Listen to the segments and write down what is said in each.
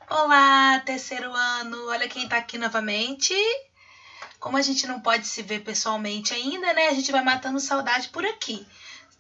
Olá, terceiro ano! Olha quem tá aqui novamente. Como a gente não pode se ver pessoalmente ainda, né? A gente vai matando saudade por aqui.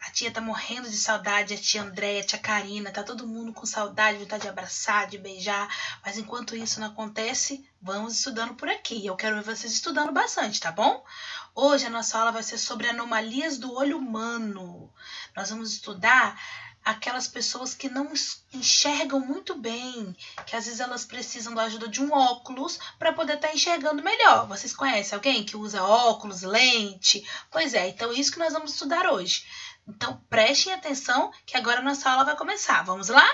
A tia tá morrendo de saudade, a tia Andréia, a tia Karina, tá todo mundo com saudade, vontade de abraçar, de beijar. Mas enquanto isso não acontece, vamos estudando por aqui. Eu quero ver vocês estudando bastante, tá bom? Hoje a nossa aula vai ser sobre anomalias do olho humano. Nós vamos estudar aquelas pessoas que não enxergam muito bem, que às vezes elas precisam da ajuda de um óculos para poder estar enxergando melhor. Vocês conhecem alguém que usa óculos, lente? Pois é, então isso que nós vamos estudar hoje. Então prestem atenção que agora a nossa aula vai começar. Vamos lá?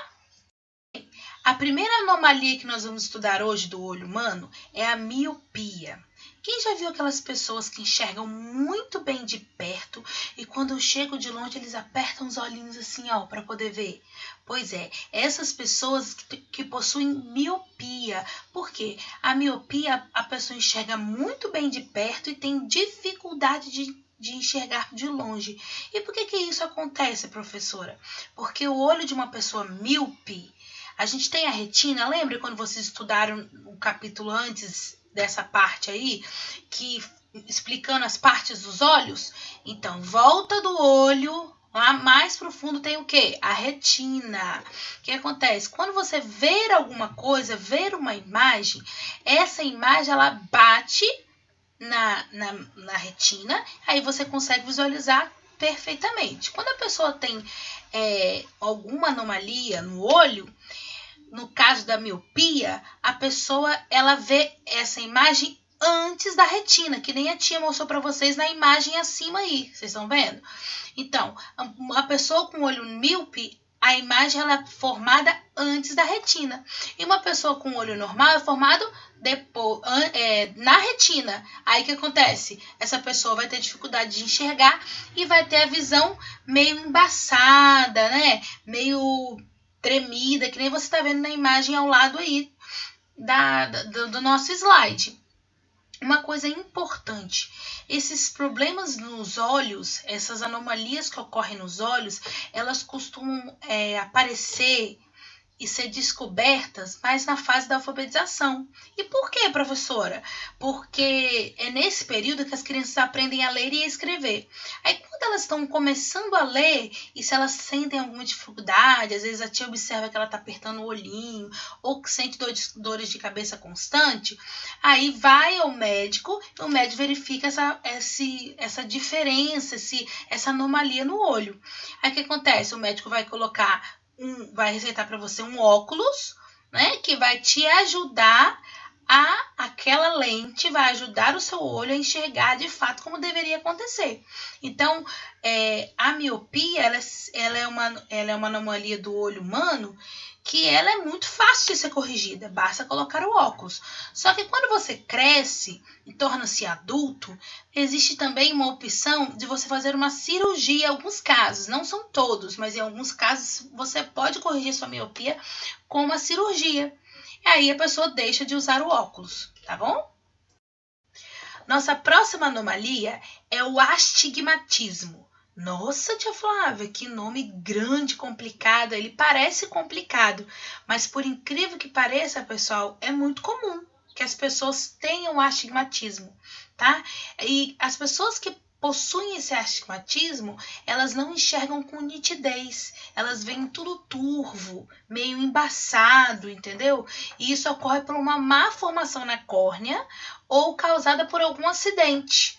A primeira anomalia que nós vamos estudar hoje do olho humano é a miopia. Quem já viu aquelas pessoas que enxergam muito bem de perto e quando eu chego de longe eles apertam os olhinhos assim, ó, para poder ver? Pois é, essas pessoas que possuem miopia. Por quê? A miopia, a pessoa enxerga muito bem de perto e tem dificuldade de enxergar de longe. E por que isso acontece, professora? Porque o olho de uma pessoa míope, a gente tem a retina, lembra quando vocês estudaram o capítulo antes dessa parte aí, que explicando as partes dos olhos? Então, volta do olho, lá mais profundo tem o quê? A retina. O que acontece? Quando você ver alguma coisa, ver uma imagem, essa imagem ela bate na retina, aí você consegue visualizar perfeitamente. Quando a pessoa tem alguma anomalia no olho, no caso da miopia, a pessoa ela vê essa imagem antes da retina, que nem a tia mostrou para vocês na imagem acima aí, vocês estão vendo? Então, a pessoa com olho míope, a imagem ela é formada antes da retina. E uma pessoa com olho normal é formado depois, na retina. Aí o que acontece? Essa pessoa vai ter dificuldade de enxergar e vai ter a visão meio embaçada, né? Meio tremida, que nem você está vendo na imagem ao lado aí do nosso slide. Uma coisa importante, esses problemas nos olhos, essas anomalias que ocorrem nos olhos, elas costumam aparecer e ser descobertas mais na fase da alfabetização. E por quê, professora? Porque é nesse período que as crianças aprendem a ler e a escrever. Aí quando elas estão começando a ler, e se elas sentem alguma dificuldade, às vezes a tia observa que ela está apertando o olhinho, ou que sente dores de cabeça constante, aí vai ao médico, e o médico verifica essa diferença, essa anomalia no olho. Aí o que acontece? O médico vai colocar vai receitar para você um óculos, né, que vai te ajudar aquela lente vai ajudar o seu olho a enxergar de fato como deveria acontecer. Então, a miopia, ela é uma anomalia do olho humano que ela é muito fácil de ser corrigida, basta colocar o óculos. Só que quando você cresce e torna-se adulto, existe também uma opção de você fazer uma cirurgia em alguns casos, não são todos, mas em alguns casos você pode corrigir sua miopia com uma cirurgia. E aí a pessoa deixa de usar o óculos, tá bom? Nossa próxima anomalia é o astigmatismo. Nossa, tia Flávia, que nome grande, complicado. Ele parece complicado, mas por incrível que pareça, pessoal, é muito comum que as pessoas tenham astigmatismo, tá? E as pessoas que possuem esse astigmatismo, elas não enxergam com nitidez, elas veem tudo turvo, meio embaçado, entendeu? E isso ocorre por uma má formação na córnea ou causada por algum acidente,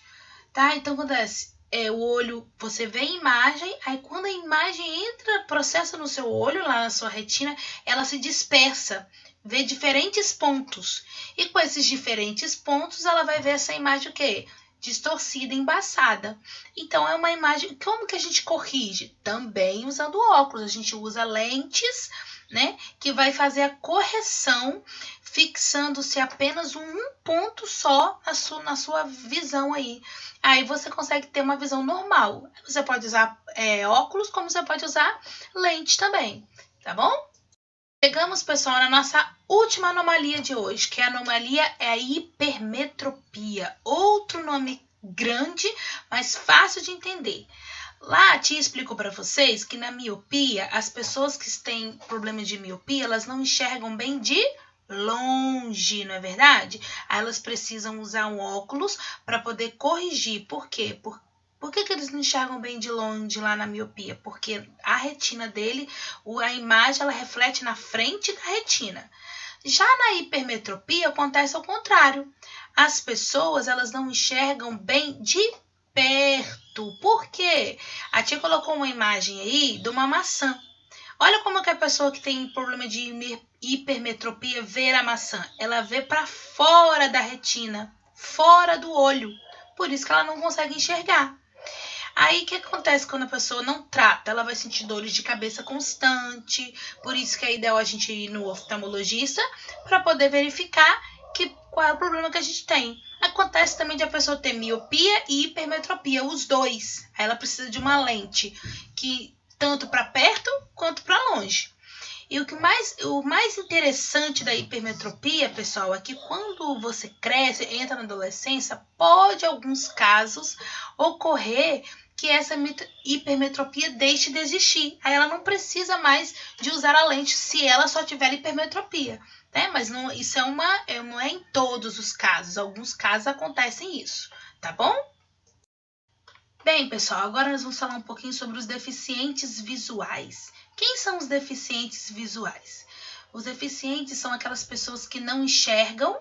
tá? Então, acontece, o olho, você vê a imagem, aí quando a imagem entra, processa no seu olho, lá na sua retina, ela se dispersa, vê diferentes pontos. E com esses diferentes pontos, ela vai ver essa imagem o quê? Distorcida, embaçada. Então, é uma imagem... Como que a gente corrige? Também usando óculos. A gente usa lentes, né? Que vai fazer a correção, fixando-se apenas um ponto só na sua visão aí. Aí você consegue ter uma visão normal. Você pode usar óculos, como você pode usar lente também, tá bom? Chegamos, pessoal, na nossa última anomalia de hoje, que a anomalia é a hipermetropia. Outro nome grande, mas fácil de entender. Lá a tia explicou para vocês que na miopia, as pessoas que têm problema de miopia, elas não enxergam bem de longe, não é verdade? Aí elas precisam usar um óculos para poder corrigir. Por quê? Por que eles não enxergam bem de longe lá na miopia? Porque a retina dele, a imagem, ela reflete na frente da retina. Já na hipermetropia acontece ao contrário. As pessoas, elas não enxergam bem de perto. Por quê? A tia colocou uma imagem aí de uma maçã. Olha como que a pessoa que tem problema de hipermetropia vê a maçã. Ela vê para fora da retina, fora do olho. Por isso que ela não consegue enxergar. Aí o que acontece quando a pessoa não trata? Ela vai sentir dores de cabeça constante. Por isso que é ideal a gente ir no oftalmologista para poder verificar qual é o problema que a gente tem. Acontece também de a pessoa ter miopia e hipermetropia, os dois. Aí ela precisa de uma lente que tanto para perto quanto para longe. E o mais interessante da hipermetropia, pessoal, é que quando você cresce, entra na adolescência, pode, em alguns casos, ocorrer que essa hipermetropia deixe de existir. Aí ela não precisa mais de usar a lente se ela só tiver hipermetropia. Né? Mas não, isso não é em todos os casos. Alguns casos acontecem isso, tá bom? Bem, pessoal, agora nós vamos falar um pouquinho sobre os deficientes visuais. Quem são os deficientes visuais? Os deficientes são aquelas pessoas que não enxergam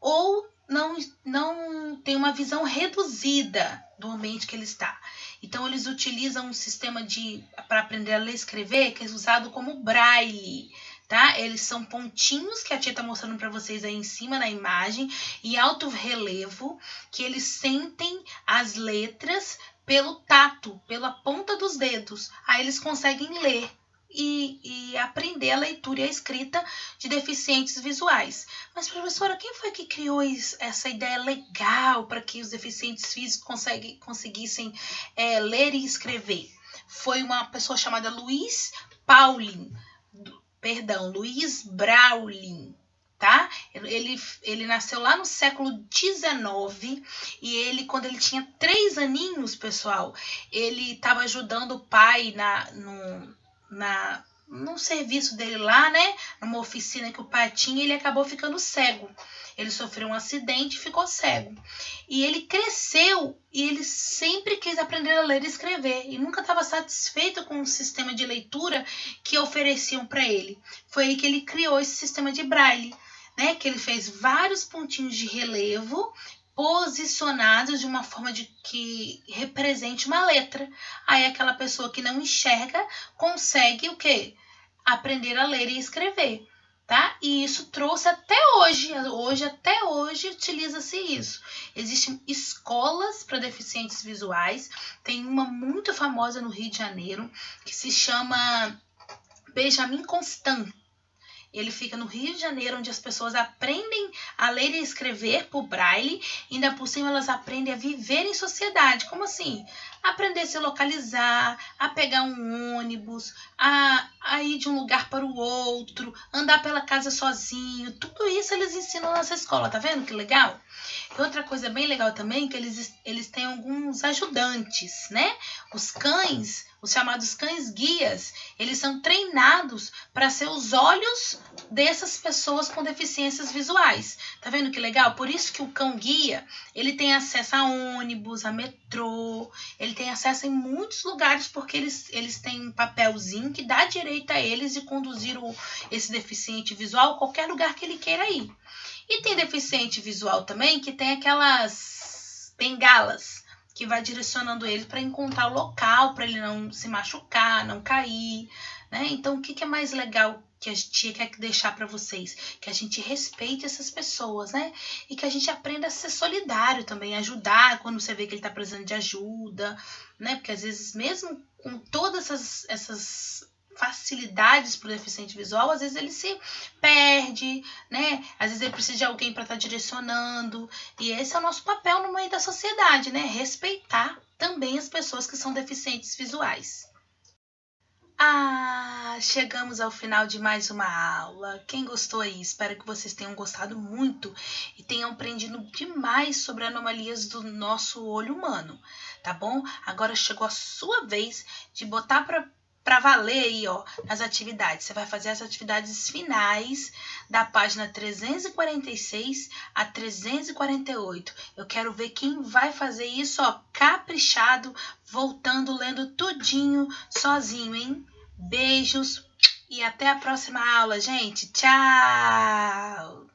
ou não têm uma visão reduzida do ambiente que ele está. Então, eles utilizam um sistema para aprender a ler e escrever que é usado como braille. Tá? Eles são pontinhos que a tia está mostrando para vocês aí em cima na imagem, em alto relevo, que eles sentem as letras pelo tato, pela ponta dos dedos. Aí eles conseguem ler e aprender a leitura e a escrita de deficientes visuais. Mas, professora, quem foi que criou essa ideia legal para que os deficientes físicos conseguissem ler e escrever? Foi uma pessoa chamada Luiz Braulin, tá? Ele nasceu lá no século XIX e ele, quando ele tinha 3 aninhos, pessoal, ele estava ajudando o pai no serviço dele lá, né? Numa oficina que o pai tinha, e ele acabou ficando cego. Ele sofreu um acidente e ficou cego. E ele cresceu e ele sempre quis aprender a ler e escrever. E nunca estava satisfeito com o sistema de leitura que ofereciam para ele. Foi aí que ele criou esse sistema de braille, né? Que ele fez vários pontinhos de relevo posicionados de uma forma que represente uma letra. Aí aquela pessoa que não enxerga consegue o quê? Aprender a ler e escrever. Tá? E isso trouxe até até hoje utiliza-se isso. Existem escolas para deficientes visuais, tem uma muito famosa no Rio de Janeiro, que se chama Benjamin Constant. Ele fica no Rio de Janeiro, onde as pessoas aprendem a ler e escrever por braille, e ainda por cima elas aprendem a viver em sociedade. Como assim? Aprender a se localizar, a pegar um ônibus, a ir de um lugar para o outro, andar pela casa sozinho. Tudo isso eles ensinam nessa escola, tá vendo que legal? E outra coisa bem legal também é que eles têm alguns ajudantes, né? Os cães, os chamados cães guias, eles são treinados para ser os olhos dessas pessoas com deficiências visuais. Tá vendo que legal? Por isso que o cão guia, ele tem acesso a ônibus, a metrô, ele tem acesso em muitos lugares, porque eles têm um papelzinho que dá direito a eles de conduzir esse deficiente visual a qualquer lugar que ele queira ir. E tem deficiente visual também que tem aquelas bengalas que vai direcionando ele para encontrar o local, para ele não se machucar, não cair, né? Então, o que é mais legal que a tia quer deixar para vocês? Que a gente respeite essas pessoas, né? E que a gente aprenda a ser solidário também, ajudar quando você vê que ele está precisando de ajuda, né? Porque às vezes, mesmo com todas essas facilidades para o deficiente visual, às vezes ele se perde, né? Às vezes ele precisa de alguém para estar direcionando, e esse é o nosso papel no meio da sociedade, né? Respeitar também as pessoas que são deficientes visuais. Chegamos ao final de mais uma aula. Quem gostou aí? Espero que vocês tenham gostado muito e tenham aprendido demais sobre anomalias do nosso olho humano, tá bom? Agora chegou a sua vez de botar para para valer aí, ó, nas atividades. Você vai fazer as atividades finais da página 346 a 348. Eu quero ver quem vai fazer isso, ó, caprichado, voltando, lendo tudinho, sozinho, hein? Beijos e até a próxima aula, gente. Tchau!